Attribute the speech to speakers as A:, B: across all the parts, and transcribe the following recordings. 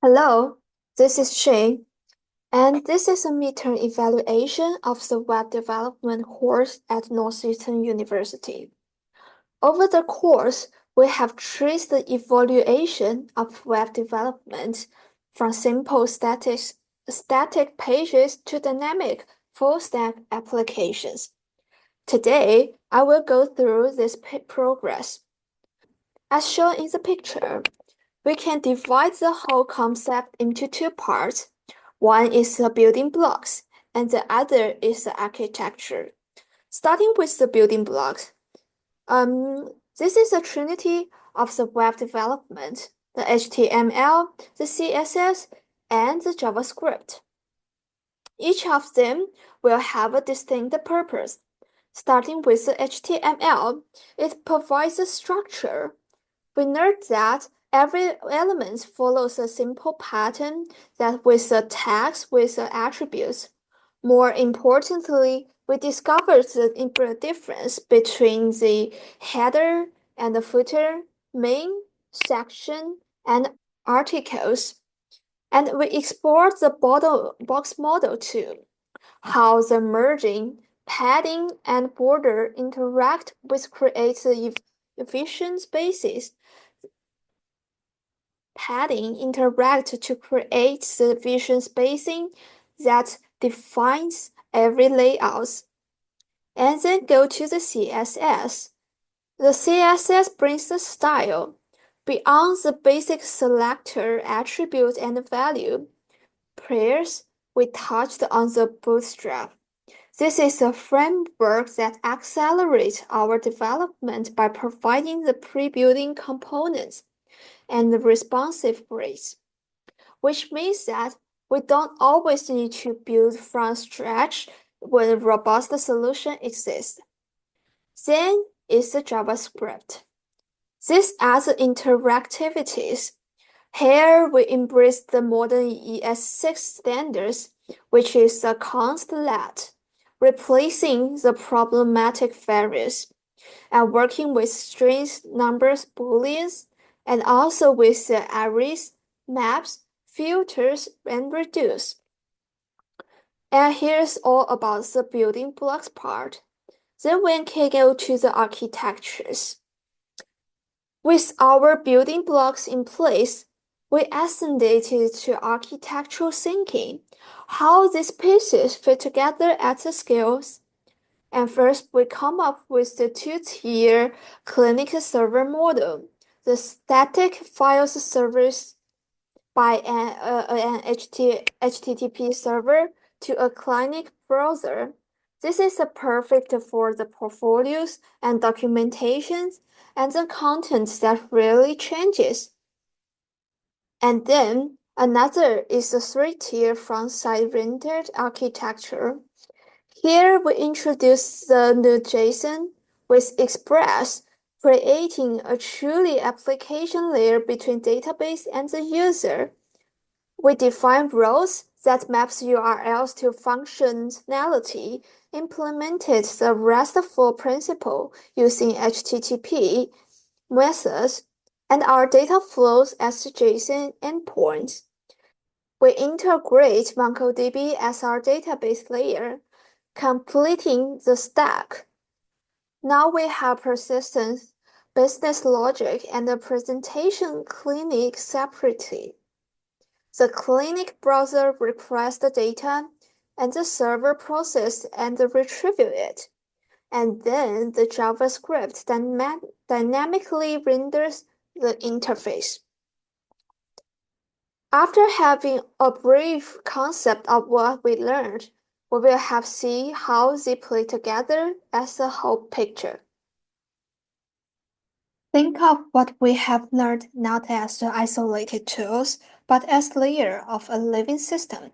A: Hello, this is Shay, and this is a midterm evaluation of the web development course at Northeastern University. Over the course, we have traced the evaluation of web development from simple static pages to dynamic full-stack applications. Today, I will go through this progress. As shown in the picture, we can divide the whole concept into two parts. One is the building blocks, and the other is the architecture. Starting with the building blocks, this is a trinity of the web development: the HTML, the CSS, and the JavaScript. Each of them will have a distinct purpose. Starting with the HTML, it provides a structure. We note that every element follows a simple pattern that with the tags with the attributes. More importantly, we discovered the difference between the header and the footer, main, section, and articles. And we explored the box model too, how the merging, padding, and border interact with create the efficient spaces. Padding interact to create the vision spacing that defines every layout. And then go to the CSS. The CSS brings the style. Beyond the basic selector attribute and value pairs, we touched on the bootstrap. This is a framework that accelerates our development by providing the pre-building components and the responsive grades, which means that we don't always need to build from scratch when a robust solution exists. Then is the JavaScript. This adds interactivities. Here we embrace the modern ES6 standards, which is a const let, replacing the problematic variables, and working with strings, numbers, booleans, and also with the arrays, maps, filters, and reduce. And here's all about the building blocks part. Then we can go to the architectures. With our building blocks in place, we ascended to architectural thinking, how these pieces fit together at the scales. And first, we come up with the two-tier clinic server model, the static files service by an HTTP server to a clinic browser. This is perfect for the portfolios and documentations and the content that really changes. And then another is the three-tier front-side rendered architecture. Here we introduce the new JSON with Express, creating a truly application layer between database and the user. We define roles that maps URLs to functionality, implemented the RESTful principle using HTTP methods, and our data flows as JSON endpoints. We integrate MongoDB as our database layer, completing the stack. Now we have persistence, business logic, and the presentation clinic separately. The clinic browser requests the data, and the server processes and retrieves it. And then the JavaScript dynamically renders the interface. After having a brief concept of what we learned, we will have see how they play together as a whole picture. Think of what we have learned not as the isolated tools, but as layer of a living system.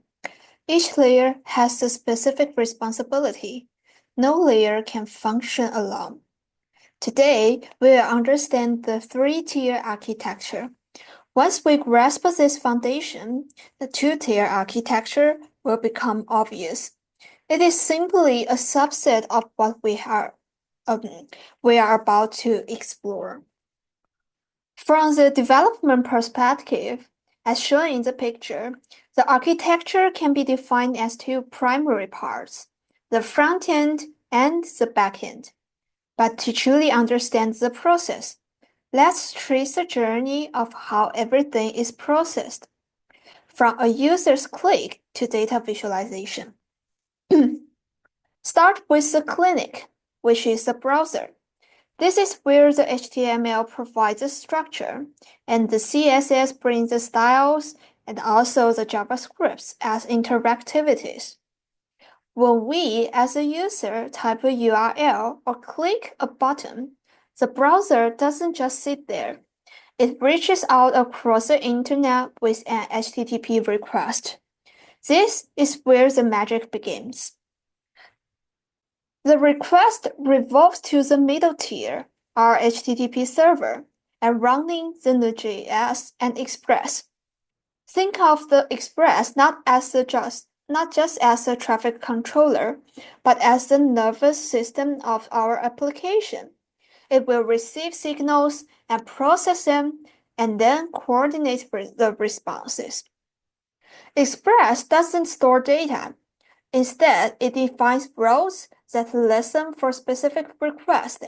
A: Each layer has a specific responsibility. No layer can function alone. Today, we will understand the three-tier architecture. Once we grasp this foundation, the two-tier architecture will become obvious. It is simply a subset of what we are about to explore. From the development perspective, As shown in the picture, the architecture can be defined as two primary parts, the front end and the back end. But to truly understand the process, let's trace the journey of how everything is processed, from a user's click to data visualization. Start with the clinic, which is the browser. This is where the HTML provides the structure, and the CSS brings the styles, and also the JavaScripts as interactivities. When we, as a user, type a URL or click a button, the browser doesn't just sit there. It reaches out across the internet with an HTTP request. This is where the magic begins. The request revolves to the middle tier, our HTTP server, and running the Node.js and Express. Think of the Express not just as a traffic controller, but as the nervous system of our application. It will receive signals and process them, and then coordinate the responses. Express doesn't store data. Instead, it defines roles that listen for specific requests.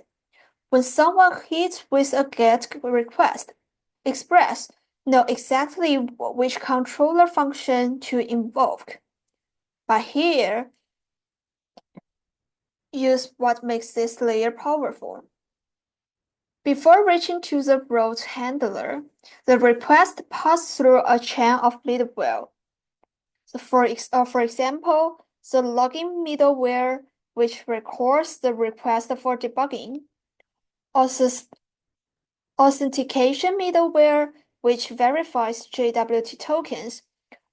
A: When someone hits with a GET request, Express know exactly which controller function to invoke. But here, use what makes this layer powerful. Before reaching to the route handler, the request passes through a chain of middleware. So for example, the login middleware, which records the request for debugging, authentication middleware, which verifies JWT tokens,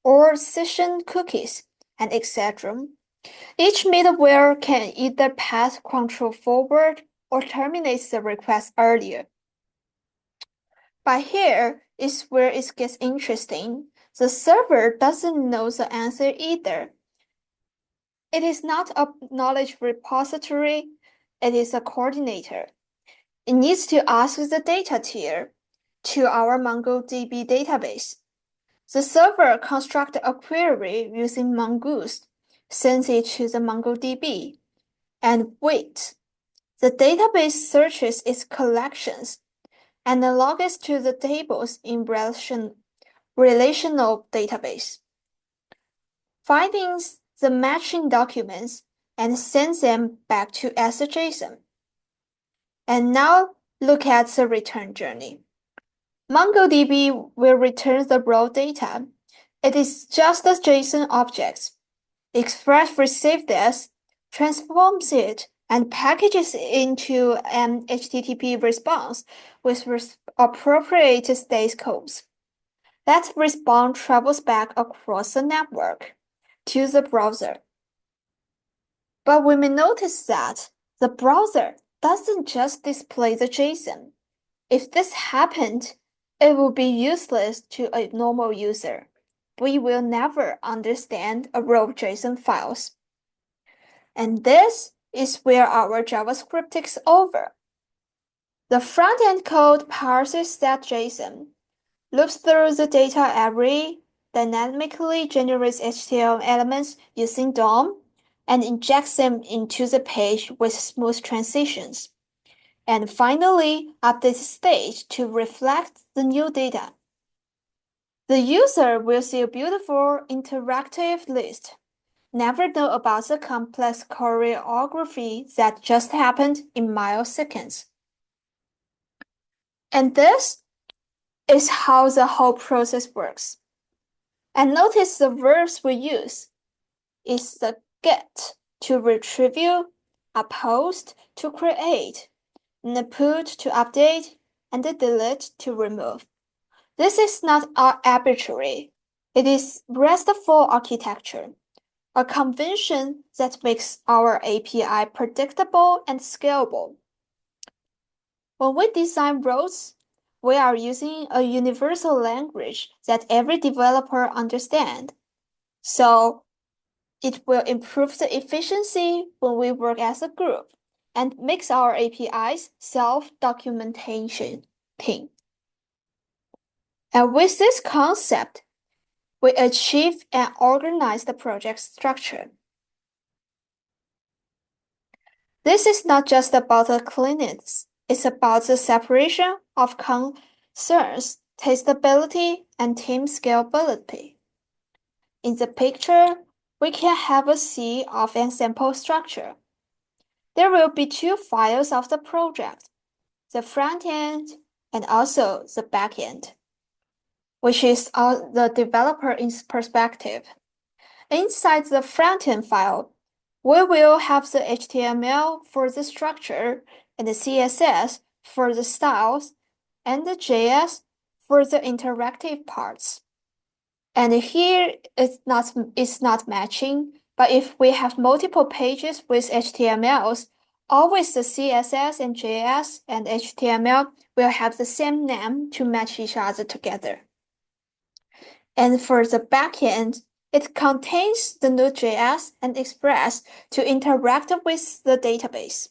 A: or session cookies, and etc. Each middleware can either pass control forward or terminate the request earlier. But here is where it gets interesting. The server doesn't know the answer either. It is not a knowledge repository, it is a coordinator. It needs to ask the data tier to our MongoDB database. The server constructs a query using Mongoose, sends it to the MongoDB, and wait. The database searches its collections and logs to the tables in relational database, finds the matching documents, and sends them back to as a JSON. And now look at the return journey. MongoDB will return the raw data. It is just a JSON object. Express receives this, transforms it, and packages it into an HTTP response with appropriate state codes. That response travels back across the network to the browser. But we may notice that the browser doesn't just display the JSON. If this happened, it would be useless to a normal user. We will never understand a raw JSON files. And this is where our JavaScript takes over. The front-end code parses that JSON, loops through the data array, dynamically generates HTML elements using DOM, and injects them into the page with smooth transitions, and finally updates stage to reflect the new data. The user will see a beautiful interactive list, never know about the complex choreography that just happened in milliseconds. And this is how the whole process works. And notice the verbs we use. It's the get to retrieve, a post to create, and the put to update, and the delete to remove. This is not arbitrary. It is RESTful architecture, a convention that makes our API predictable and scalable. When we design roads, we are using a universal language that every developer understands. So it will improve the efficiency when we work as a group and makes our APIs self-documentation. And with this concept, we achieve an organized project structure. This is not just about the cleanliness, it's about the separation of concerns, testability, and team scalability. In the picture, we can have a see of an sample structure. There will be two files of the project, the front end and also the back end, which is the developer's perspective. Inside the front-end file, we will have the HTML for the structure and the CSS for the styles and the JS for the interactive parts. And here it's not matching, but if we have multiple pages with HTMLs, always the CSS and JS and HTML will have the same name to match each other together. And for the backend, it contains the Node.js and Express to interact with the database.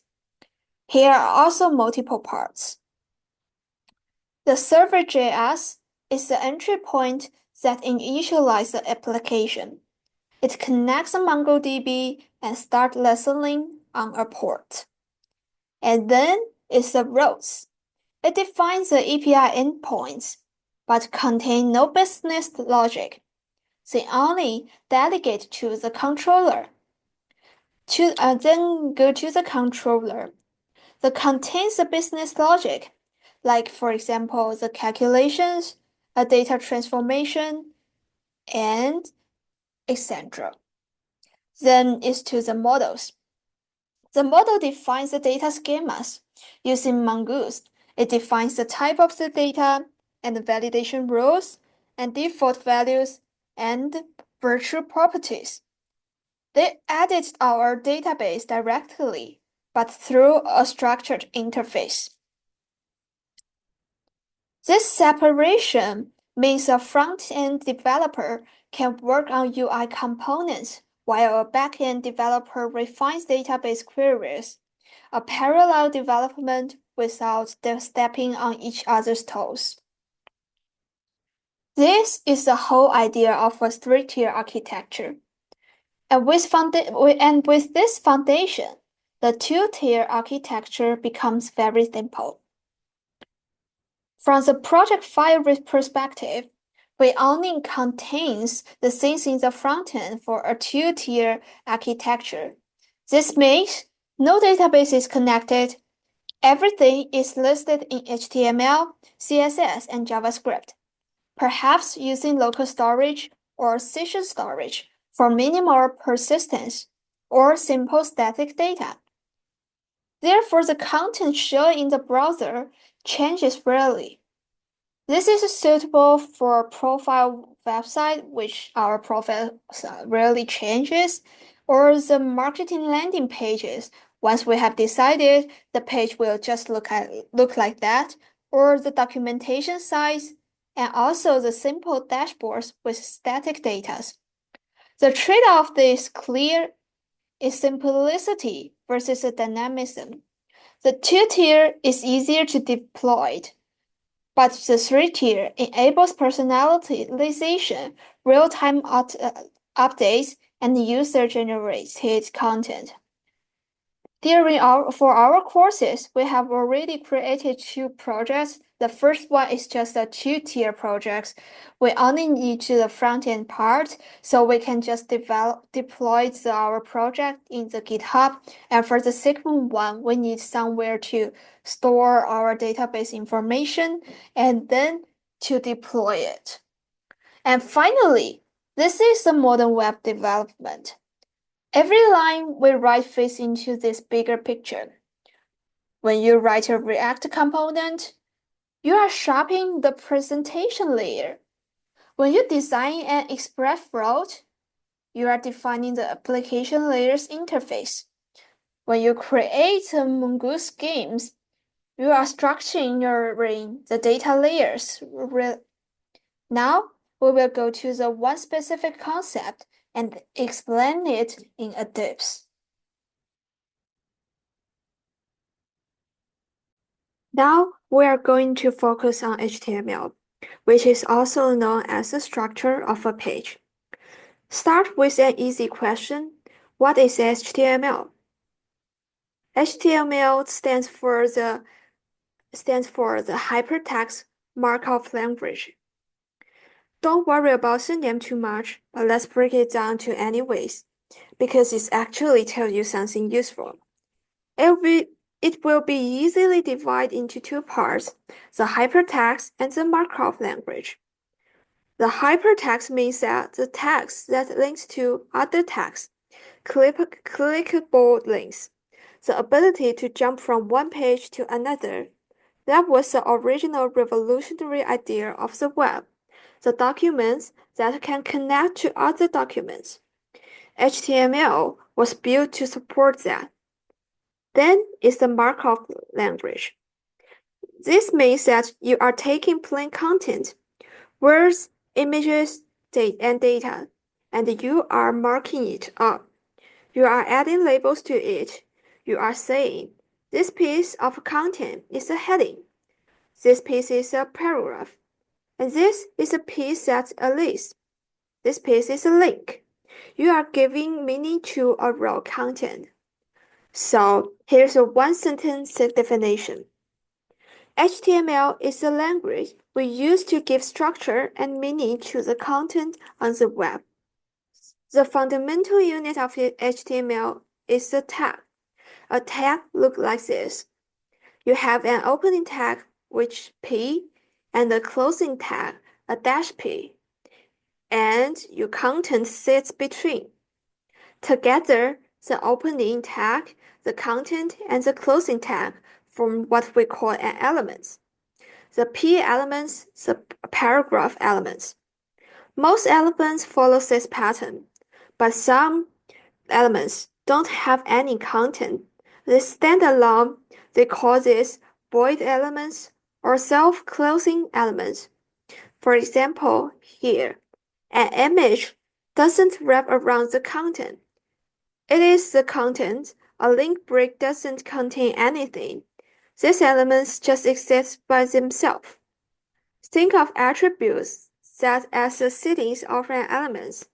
A: Here are also multiple parts. The server.js is the entry point that initializes the application. It connects MongoDB and starts listening on a port. And then it's the routes. It defines the API endpoints, but contain no business logic. They only delegate to the controller. Then go to the controller. That contains the business logic, like for example, the calculations, a data transformation, and etc. Then it's to the models. The model defines the data schemas. Using Mongoose, it defines the type of the data and the validation rules and default values and virtual properties. They added our database directly, but through a structured interface. This separation means a front-end developer can work on UI components while a back-end developer refines database queries, a parallel development without stepping on each other's toes. This is the whole idea of a three-tier architecture. And with this foundation, the two-tier architecture becomes very simple. From the project file perspective, we only contains the things in the front end for a two-tier architecture. This means no database is connected. Everything is listed in HTML, CSS, and JavaScript, perhaps using local storage or session storage for minimal persistence or simple static data. Therefore, the content shown in the browser changes rarely. This is suitable for a profile website, which our profile rarely changes, or the marketing landing pages. Once we have decided, the page will just look like that, or the documentation size, and also the simple dashboards with static data. The trade-off is clear is simplicity versus the dynamism. The two-tier is easier to deploy, but the three-tier enables personalization, real-time updates, and user-generated content. For our courses, we have already created two projects. The first one is just a two-tier project. We only need the front-end part, so we can just deploy our project in the GitHub. And for the second one, we need somewhere to store our database information and then to deploy it. And finally, this is the modern web development. Every line we write fits into this bigger picture. When you write a React component, you are shaping the presentation layer. When you design an Express route, you are defining the application layer's interface. When you create Mongoose schemes, you are structuring the data layers. Now, we will go to the one specific concept and explain it in a depth. Now we are going to focus on HTML. which is also known as the structure of a page. Start with an easy question. What is HTML? HTML stands for the Hypertext Markup Language. Don't worry about the name too much, but let's break it down to anyways, because it actually tells you something useful. It will be easily divided into two parts, the hypertext and the markup language. The hypertext means that the text that links to other text, clickable links, the ability to jump from one page to another. That was the original revolutionary idea of the web, the documents that can connect to other documents. HTML was built to support that. Then is the markup language. This means that you are taking plain content, words, images, and data, and you are marking it up. You are adding labels to it. You are saying, this piece of content is a heading. This piece is a paragraph. And this is a piece that's a list. This piece is a link. You are giving meaning to a raw content. So here's a one-sentence definition. HTML is a language we use to give structure and meaning to the content on the web. The fundamental unit of HTML is a tag. A tag looks like this. You have an opening tag, which P, and a closing tag, a dash P, and your content sits between. Together, the opening tag, the content, and the closing tag form what we call an element. The P elements, the paragraph elements. Most elements follow this pattern, but some elements don't have any content. They stand alone. They call these void elements or self-closing elements. For example, here, an image doesn't wrap around the content. It is the content. A link break doesn't contain anything. These elements just exist by themselves. Think of attributes set as the settings of an element.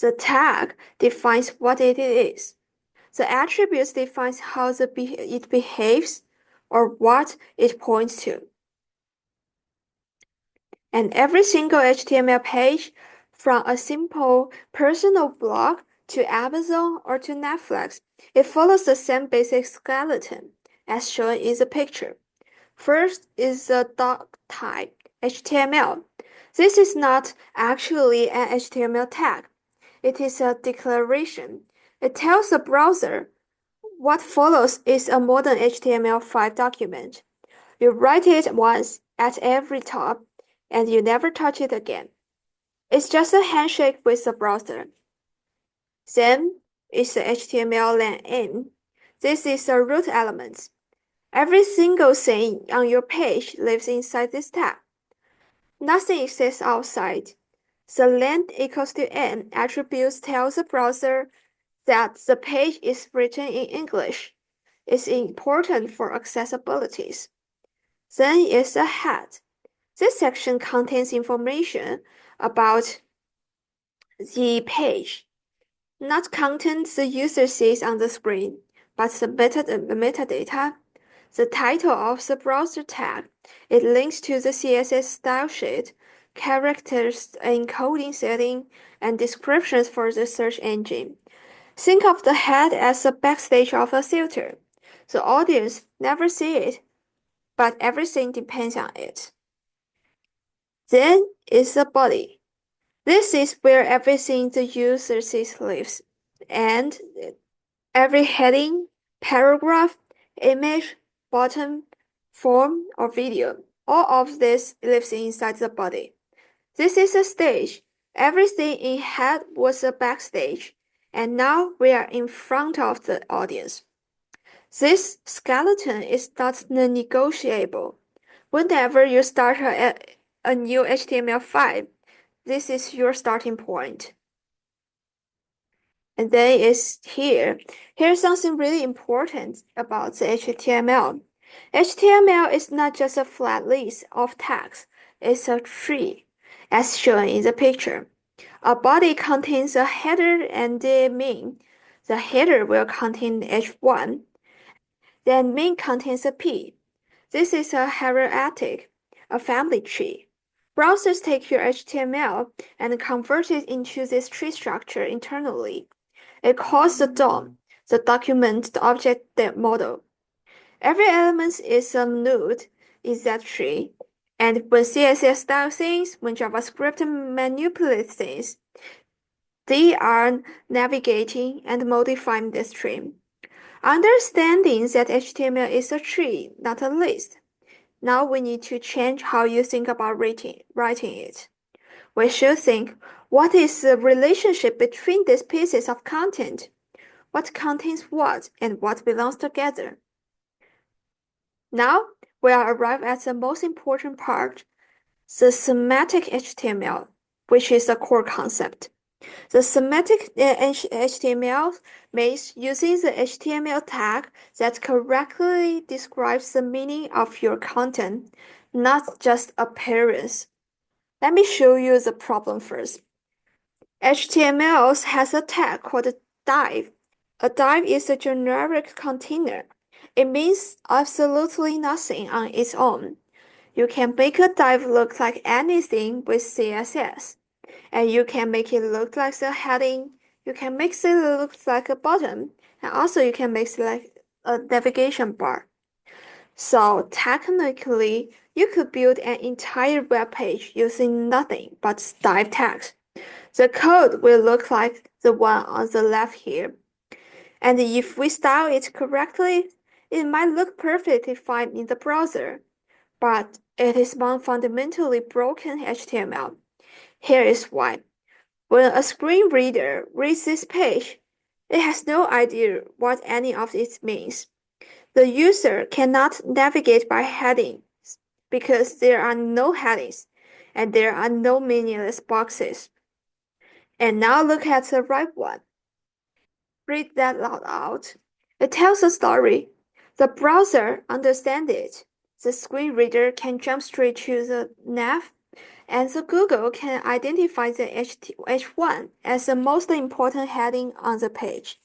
A: The tag defines what it is. The attributes defines how it behaves or what it points to. And every single HTML page, from a simple personal blog to Amazon or to Netflix, it follows the same basic skeleton as shown in the picture. First is the doc type, HTML. This is not actually an HTML tag. It is a declaration. It tells the browser what follows is a modern HTML5 document. You write it once at every top, and you never touch it again. It's just a handshake with the browser. Then is the HTML in. This is the root element. Every single thing on your page lives inside this tag. Nothing exists outside. The len equals to n attributes tell the browser that the page is written in English. It's important for accessibilities. Then is the head. This section contains information about the page, not content the user sees on the screen, but the metadata. The title of the browser tag. It links to the CSS style sheet, characters encoding setting, and descriptions for the search engine. Think of the head as the backstage of a theater. The audience never see it, but everything depends on it. Then is the body. This is where everything the user sees lives, and every heading, paragraph, image, button, form, or video, all of this lives inside the body. This is a stage. Everything in head was a backstage, and now we are in front of the audience. This skeleton is not negotiable. Whenever you start a new HTML5, this is your starting point. And then it's here. Here's something really important about the HTML. HTML is not just a flat list of tags. is a tree, as shown in the picture. A body contains a header and the main. The header will contain h1, then main contains a p. This is a hierarchic, a family tree. Browsers take your HTML and convert it into this tree structure internally. It calls the DOM, the document the object model. Every element is a node in that tree, and when CSS style things, when JavaScript manipulates things, they are navigating and modifying the tree. Understanding that HTML is a tree, not a list. Now we need to change how you think about writing it. We should think, what is the relationship between these pieces of content? What contains what and what belongs together? Now we are arrived at the most important part, the semantic HTML, which is the core concept. The semantic HTML means using the HTML tag that correctly describes the meaning of your content, not just appearance. Let me show you the problem first. HTML has a tag called div. A div is a generic container. It means absolutely nothing on its own. You can make a div look like anything with CSS. And you can make it look like a heading. You can make it look like a button. And also you can make it like a navigation bar. So technically, you could build an entire web page using nothing but div tags. The code will look like the one on the left here. And if we style it correctly, it might look perfectly fine in the browser, but it is one fundamentally broken HTML. Here is why. When a screen reader reads this page, it has no idea what any of it means. The user cannot navigate by headings because there are no headings and there are no meaningless boxes. And now look at the right one. Read that out. It tells a story. The browser understands it. The screen reader can jump straight to the nav, and the Google can identify the H1 as the most important heading on the page.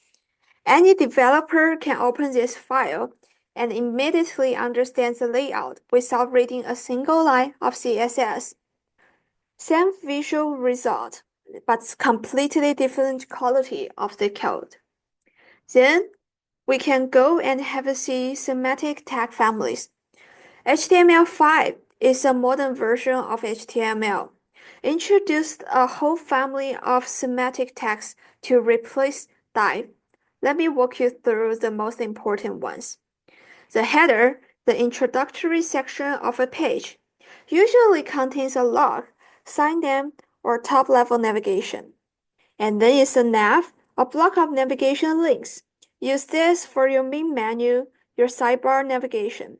A: Any developer can open this file and immediately understand the layout without reading a single line of CSS. Same visual result, but completely different quality of the code. Then we can go and have a see semantic tag families. HTML5 is a modern version of HTML. Introduced a whole family of semantic tags to replace div. Let me walk you through the most important ones. The header, the introductory section of a page, usually contains a log, sign name, or top-level navigation. And then is the nav, a block of navigation links. Use this for your main menu, your sidebar navigation.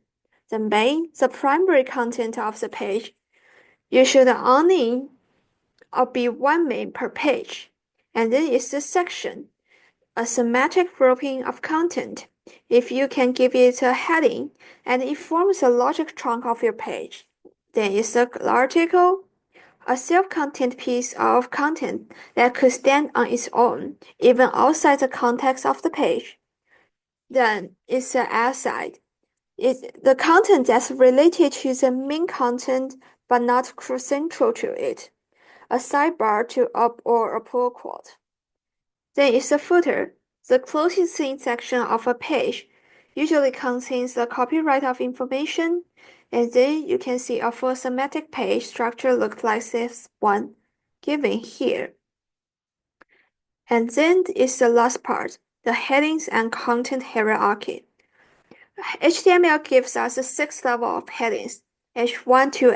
A: The main, the primary content of the page. You should only be one main per page. And then is the section, a semantic grouping of content. If you can give it a heading, and it forms a logic trunk of your page. Then is the article, a self-contained piece of content that could stand on its own, even outside the context of the page. Then is the aside. It's the content that's related to the main content but not central to it. A sidebar to up or a pull quote. Then is the footer. The closing section of a page usually contains the copyright of information, and then you can see a full semantic page structure looks like this one given here. And then is the last part, the headings and content hierarchy. HTML gives us a 6 level of headings, H1 to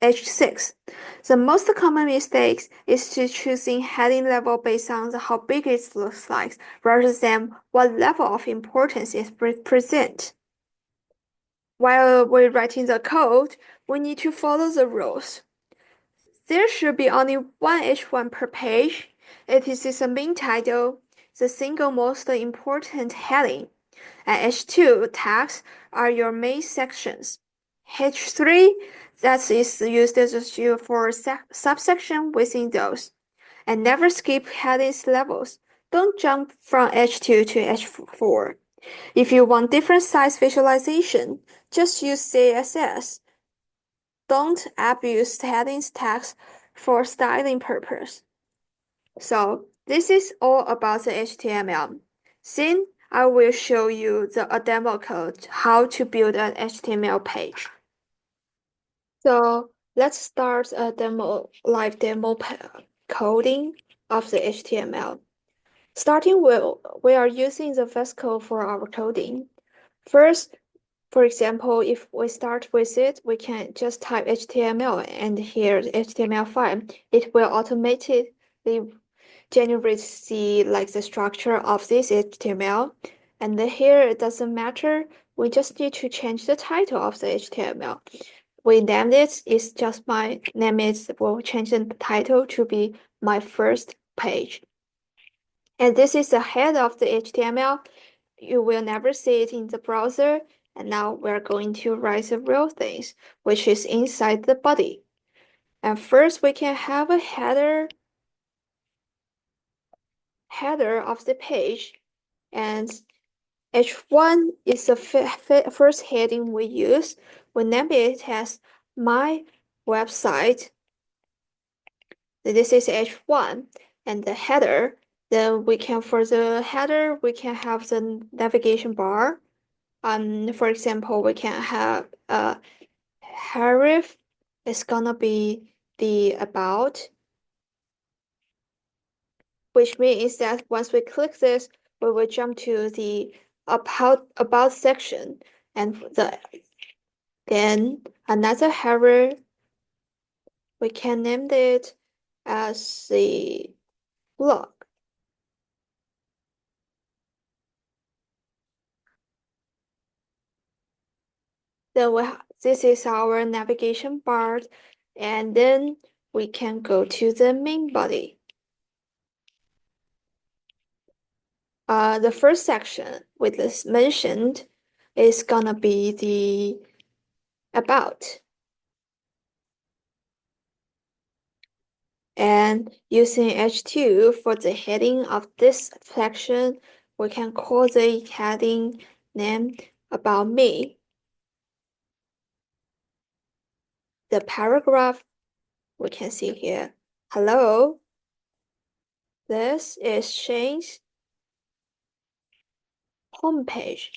A: H6. The most common mistake is to choosing heading level based on how big it looks like, rather than what level of importance it represents. While we're writing the code, we need to follow the rules. There should be only one H1 per page. It is the main title, the single most important heading, and H2 tags are your main sections. H3, that is used as you for subsection within those. And never skip headings levels. Don't jump from H2 to H4. If you want different size visualization, just use CSS. Don't abuse headings text for styling purpose. So this is all about the HTML. Soon I will show you a demo code how to build an HTML page. So let's start a live demo coding of the HTML. Starting with, we are using the VS Code for our coding. First, for example, if we start with it, we can just type HTML and here HTML file. It will automatically generate the structure of this HTML. And here it doesn't matter. We just need to change the title of the HTML. We named it. It's just my name is. We'll change the title to be my first page. And this is the head of the HTML. You will never see it in the browser. And now we're going to write the real things, which is inside the body. And first we can have a header of the page. And H1 is the first heading we use. We name it as my website. This is H1 and the header. Then we can, for the header, we can have the navigation bar. For example, we can have a href. It's gonna be the about, which means that once we click this, we will jump to the about section, and then another href. We can name it as the blog. Then this is our navigation bar, and then we can go to the main body. The first section with this mentioned is gonna be the about. And using H2 for the heading of this section, we can call the heading name about me. The paragraph we can see here. Hello. This is Shane's homepage.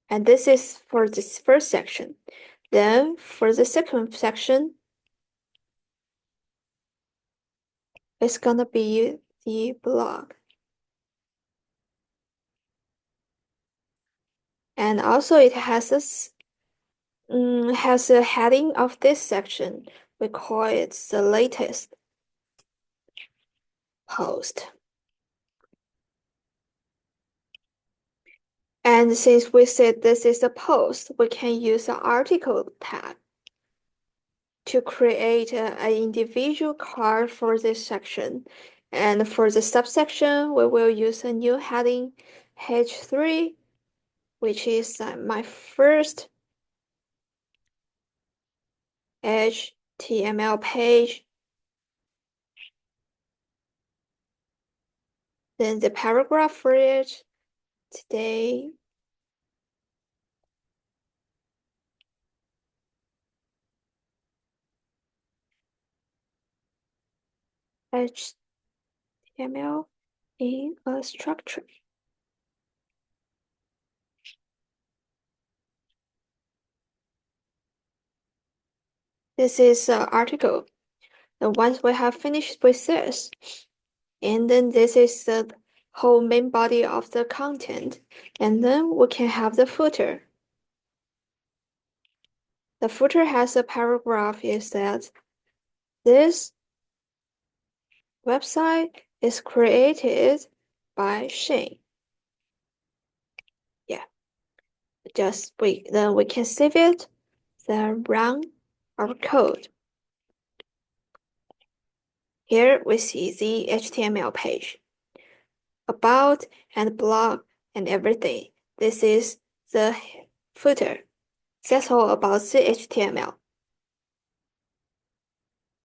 A: And this is for this first section. Then for the second section, it's gonna be the blog. And also it has a heading of this section. We call it the latest post. And since we said this is a post, we can use the article tag to create an individual card for this section. And for the subsection, we will use a new heading H3, which is my first HTML page. Then the paragraph for it, today. HTML in a structure. This is an article. And once we have finished with this, and then this is the whole main body of the content, and then we can have the footer. The footer has a paragraph is that this website is created by Shane. Yeah, then we can save it, then run our code. Here we see the HTML page, about and blog and everything. This is the footer. That's all about the HTML.